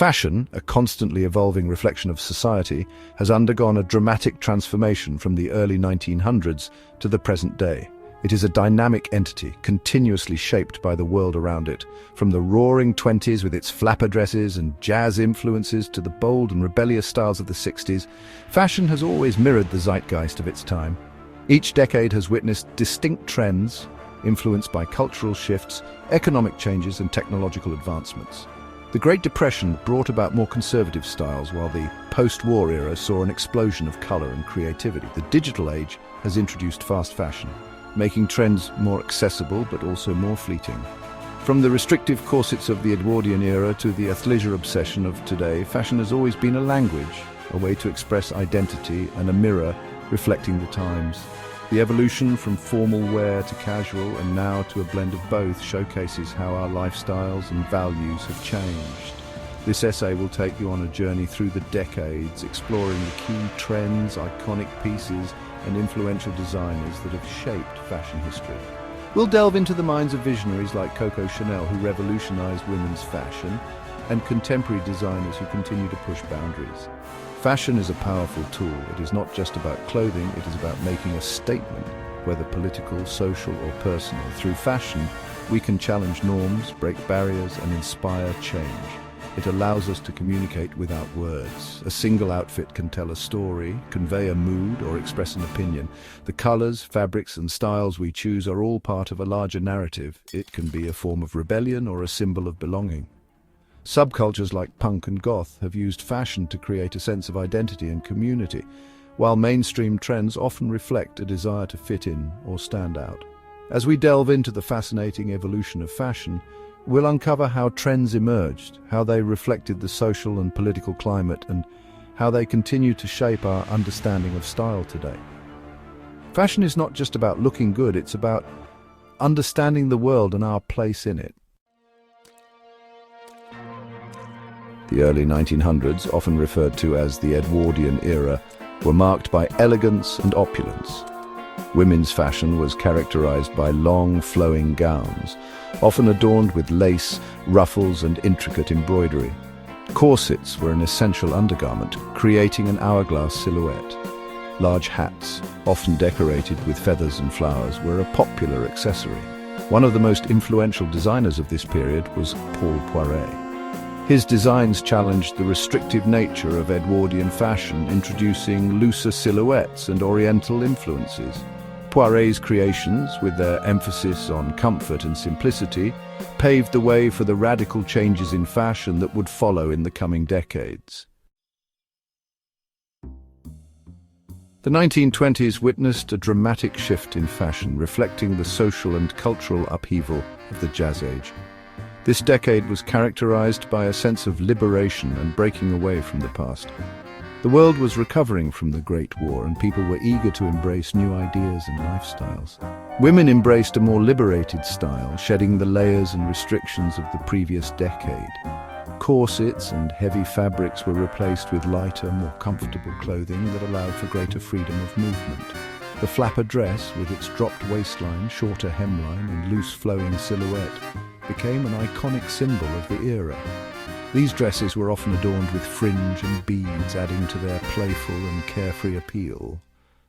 Fashion, a constantly evolving reflection of society, has undergone a dramatic transformation from the early 1900s to the present day. It is a dynamic entity, continuously shaped by the world around it. From the roaring 20s with its flapper dresses and jazz influences to the bold and rebellious styles of the 60s, fashion has always mirrored the zeitgeist of its time. Each decade has witnessed distinct trends, influenced by cultural shifts, economic changes and technological advancements. The Great Depression brought about more conservative styles, while the post-war era saw an explosion of color and creativity. The digital age has introduced fast fashion, making trends more accessible but also more fleeting. From the restrictive corsets of the Edwardian era to the athleisure obsession of today, fashion has always been a language, a way to express identity and a mirror reflecting the times. The evolution from formal wear to casual and now to a blend of both showcases how our lifestyles and values have changed. This essay will take you on a journey through the decades, exploring the key trends, iconic pieces, and influential designers that have shaped fashion history. We'll delve into the minds of visionaries like Coco Chanel, who revolutionized women's fashion, and contemporary designers who continue to push boundaries. Fashion is a powerful tool. It is not just about clothing, it is about making a statement, whether political, social, or personal. Through fashion, we can challenge norms, break barriers, and inspire change. It allows us to communicate without words. A single outfit can tell a story, convey a mood, or express an opinion. The colors, fabrics, and styles we choose are all part of a larger narrative. It can be a form of rebellion or a symbol of belonging. Subcultures like punk and goth have used fashion to create a sense of identity and community, while mainstream trends often reflect a desire to fit in or stand out. As we delve into the fascinating evolution of fashion, we'll uncover how trends emerged, how they reflected the social and political climate, and how they continue to shape our understanding of style today. Fashion is not just about looking good, it's about understanding the world and our place in it. The early 1900s, often referred to as the Edwardian era, were marked by elegance and opulence. Women's fashion was characterized by long, flowing gowns, often adorned with lace, ruffles, and intricate embroidery. Corsets were an essential undergarment, creating an hourglass silhouette. Large hats, often decorated with feathers and flowers, were a popular accessory. One of the most influential designers of this period was Paul Poiret. His designs challenged the restrictive nature of Edwardian fashion, introducing looser silhouettes and oriental influences. Poiret's creations, with their emphasis on comfort and simplicity, paved the way for the radical changes in fashion that would follow in the coming decades. The 1920s witnessed a dramatic shift in fashion, reflecting the social and cultural upheaval of the Jazz Age. This decade was characterized by a sense of liberation and breaking away from the past. The world was recovering from the Great War, and people were eager to embrace new ideas and lifestyles. Women embraced a more liberated style, shedding the layers and restrictions of the previous decade. Corsets and heavy fabrics were replaced with lighter, more comfortable clothing that allowed for greater freedom of movement. The flapper dress, with its dropped waistline, shorter hemline, and loose flowing silhouette, became an iconic symbol of the era. These dresses were often adorned with fringe and beads, adding to their playful and carefree appeal.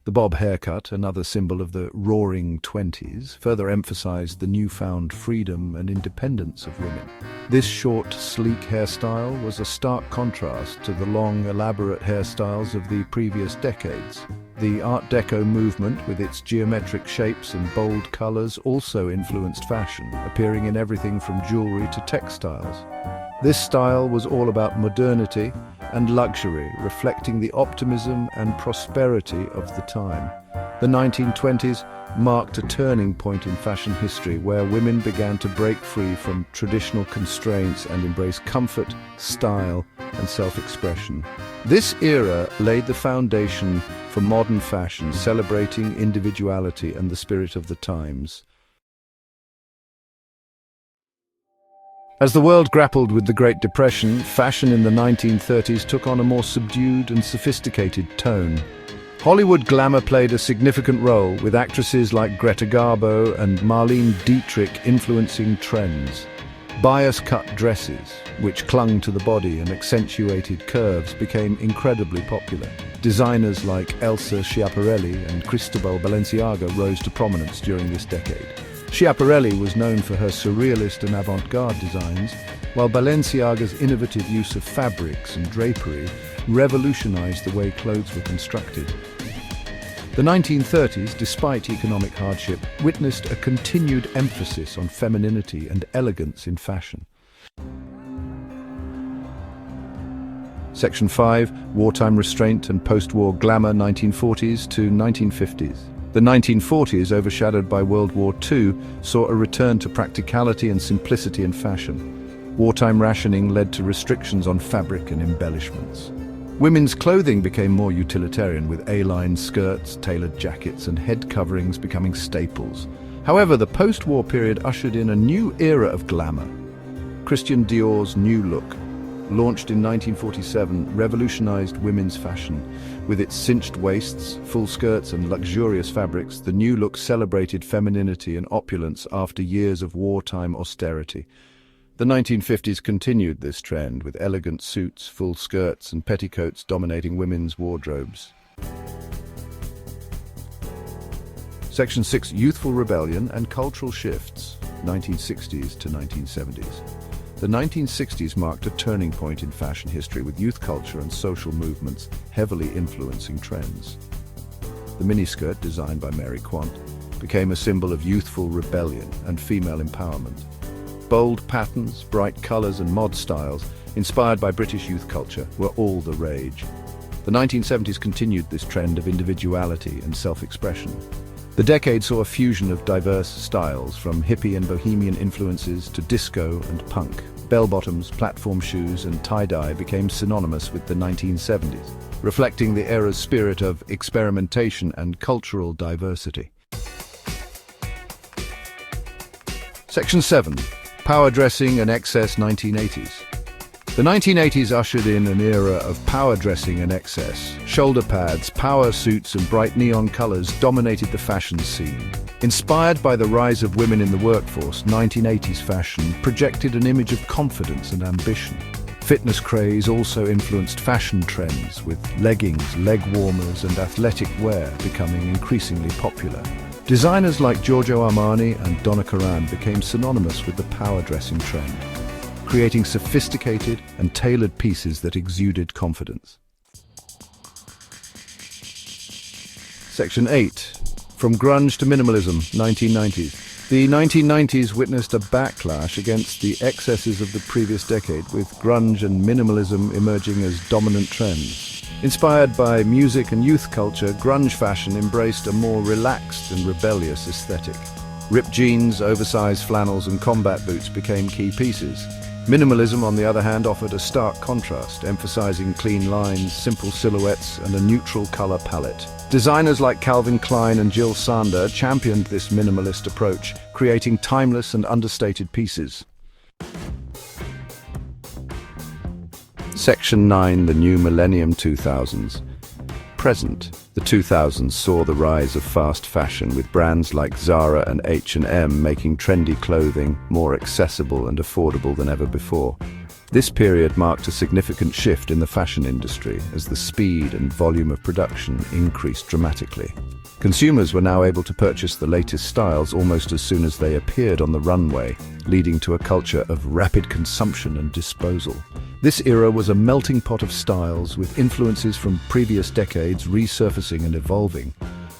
The bob haircut, another symbol of the roaring 20s, further emphasized the newfound freedom and independence of women. This short, sleek hairstyle was a stark contrast to the long, elaborate hairstyles of the previous decades. The Art Deco movement, with its geometric shapes and bold colors, also influenced fashion, appearing in everything from jewelry to textiles. This style was all about modernity and luxury, reflecting the optimism and prosperity of the time. The 1920s marked a turning point in fashion history, where women began to break free from traditional constraints and embrace comfort, style, and self-expression. This era laid the foundation for modern fashion, celebrating individuality and the spirit of the times. As the world grappled with the Great Depression, fashion in the 1930s took on a more subdued and sophisticated tone. Hollywood glamour played a significant role, with actresses like Greta Garbo and Marlene Dietrich influencing trends. Bias-cut dresses, which clung to the body and accentuated curves, became incredibly popular. Designers like Elsa Schiaparelli and Cristobal Balenciaga rose to prominence during this decade. Schiaparelli was known for her surrealist and avant-garde designs, while Balenciaga's innovative use of fabrics and drapery revolutionized the way clothes were constructed. The 1930s, despite economic hardship, witnessed a continued emphasis on femininity and elegance in fashion. Section 5. Wartime restraint and post-war glamour 1940s to 1950s. The 1940s, overshadowed by World War II, saw a return to practicality and simplicity in fashion. Wartime rationing led to restrictions on fabric and embellishments. Women's clothing became more utilitarian, with A-line skirts, tailored jackets, and head coverings becoming staples. However, the post-war period ushered in a new era of glamour. Christian Dior's New Look, launched in 1947, revolutionized women's fashion. With its cinched waists, full skirts, and luxurious fabrics, the New Look celebrated femininity and opulence after years of wartime austerity. The 1950s continued this trend, with elegant suits, full skirts, and petticoats dominating women's wardrobes. Section 6. Youthful rebellion and cultural shifts, 1960s to 1970s. The 1960s marked a turning point in fashion history, with youth culture and social movements heavily influencing trends. The miniskirt, designed by Mary Quant, became a symbol of youthful rebellion and female empowerment. Bold patterns, bright colors, and mod styles, inspired by British youth culture, were all the rage. The 1970s continued this trend of individuality and self-expression. The decade saw a fusion of diverse styles, from hippie and bohemian influences to disco and punk. Bell-bottoms, platform shoes, and tie-dye became synonymous with the 1970s, reflecting the era's spirit of experimentation and cultural diversity. Section 7. Power dressing and excess 1980s. The 1980s ushered in an era of power dressing and excess. Shoulder pads, power suits, and bright neon colors dominated the fashion scene. Inspired by the rise of women in the workforce, 1980s fashion projected an image of confidence and ambition. Fitness craze also influenced fashion trends, with leggings, leg warmers, and athletic wear becoming increasingly popular. Designers like Giorgio Armani and Donna Karan became synonymous with the power dressing trend, creating sophisticated and tailored pieces that exuded confidence. Section 8. From grunge to minimalism, 1990s. The 1990s witnessed a backlash against the excesses of the previous decade, with grunge and minimalism emerging as dominant trends. Inspired by music and youth culture, grunge fashion embraced a more relaxed and rebellious aesthetic. Ripped jeans, oversized flannels, and combat boots became key pieces. Minimalism, on the other hand, offered a stark contrast, emphasizing clean lines, simple silhouettes, and a neutral color palette. Designers like Calvin Klein and Jill Sander championed this minimalist approach, creating timeless and understated pieces. Section 9. The New Millennium 2000s. Present. The 2000s saw the rise of fast fashion, with brands like Zara and H&M making trendy clothing more accessible and affordable than ever before. This period marked a significant shift in the fashion industry, as the speed and volume of production increased dramatically. Consumers were now able to purchase the latest styles almost as soon as they appeared on the runway, leading to a culture of rapid consumption and disposal. This era was a melting pot of styles, with influences from previous decades resurfacing and evolving.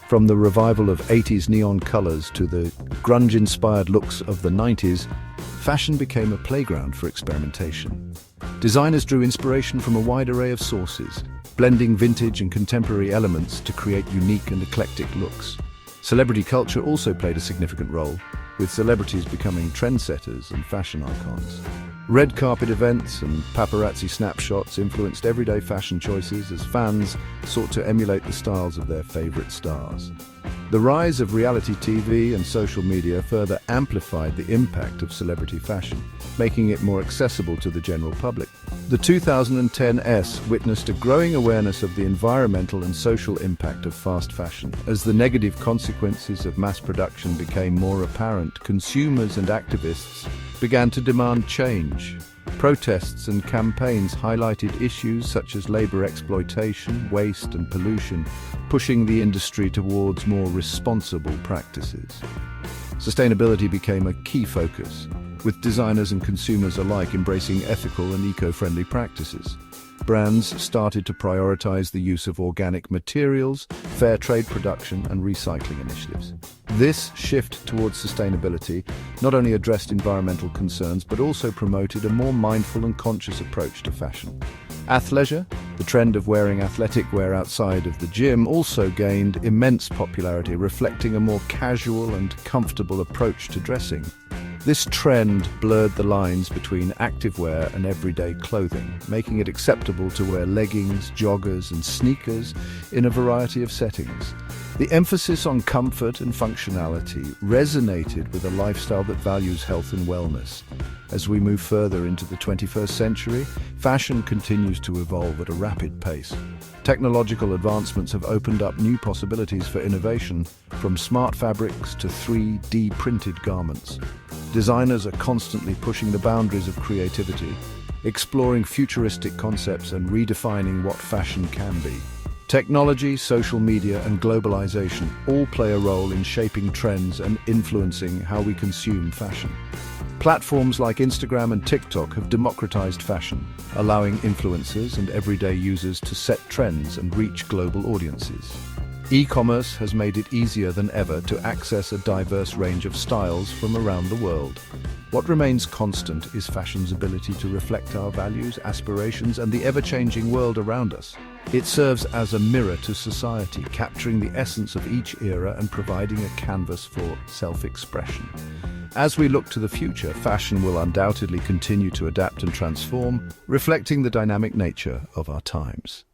From the revival of 80s neon colors to the grunge-inspired looks of the 90s, fashion became a playground for experimentation. Designers drew inspiration from a wide array of sources, blending vintage and contemporary elements to create unique and eclectic looks. Celebrity culture also played a significant role, with celebrities becoming trendsetters and fashion icons. Red carpet events and paparazzi snapshots influenced everyday fashion choices as fans sought to emulate the styles of their favorite stars. The rise of reality TV and social media further amplified the impact of celebrity fashion, making it more accessible to the general public. The 2010s witnessed a growing awareness of the environmental and social impact of fast fashion. As the negative consequences of mass production became more apparent, consumers and activists began to demand change. Protests and campaigns highlighted issues such as labor exploitation, waste and pollution, pushing the industry towards more responsible practices. Sustainability became a key focus, with designers and consumers alike embracing ethical and eco-friendly practices. Brands started to prioritize the use of organic materials, fair trade production, and recycling initiatives. This shift towards sustainability not only addressed environmental concerns, but also promoted a more mindful and conscious approach to fashion. Athleisure, the trend of wearing athletic wear outside of the gym, also gained immense popularity, reflecting a more casual and comfortable approach to dressing. This trend blurred the lines between activewear and everyday clothing, making it acceptable to wear leggings, joggers, and sneakers in a variety of settings. The emphasis on comfort and functionality resonated with a lifestyle that values health and wellness. As we move further into the 21st century, fashion continues to evolve at a rapid pace. Technological advancements have opened up new possibilities for innovation, from smart fabrics to 3D printed garments. Designers are constantly pushing the boundaries of creativity, exploring futuristic concepts and redefining what fashion can be. Technology, social media, and globalization all play a role in shaping trends and influencing how we consume fashion. Platforms like Instagram and TikTok have democratized fashion, allowing influencers and everyday users to set trends and reach global audiences. E-commerce has made it easier than ever to access a diverse range of styles from around the world. What remains constant is fashion's ability to reflect our values, aspirations, and the ever-changing world around us. It serves as a mirror to society, capturing the essence of each era and providing a canvas for self-expression. As we look to the future, fashion will undoubtedly continue to adapt and transform, reflecting the dynamic nature of our times.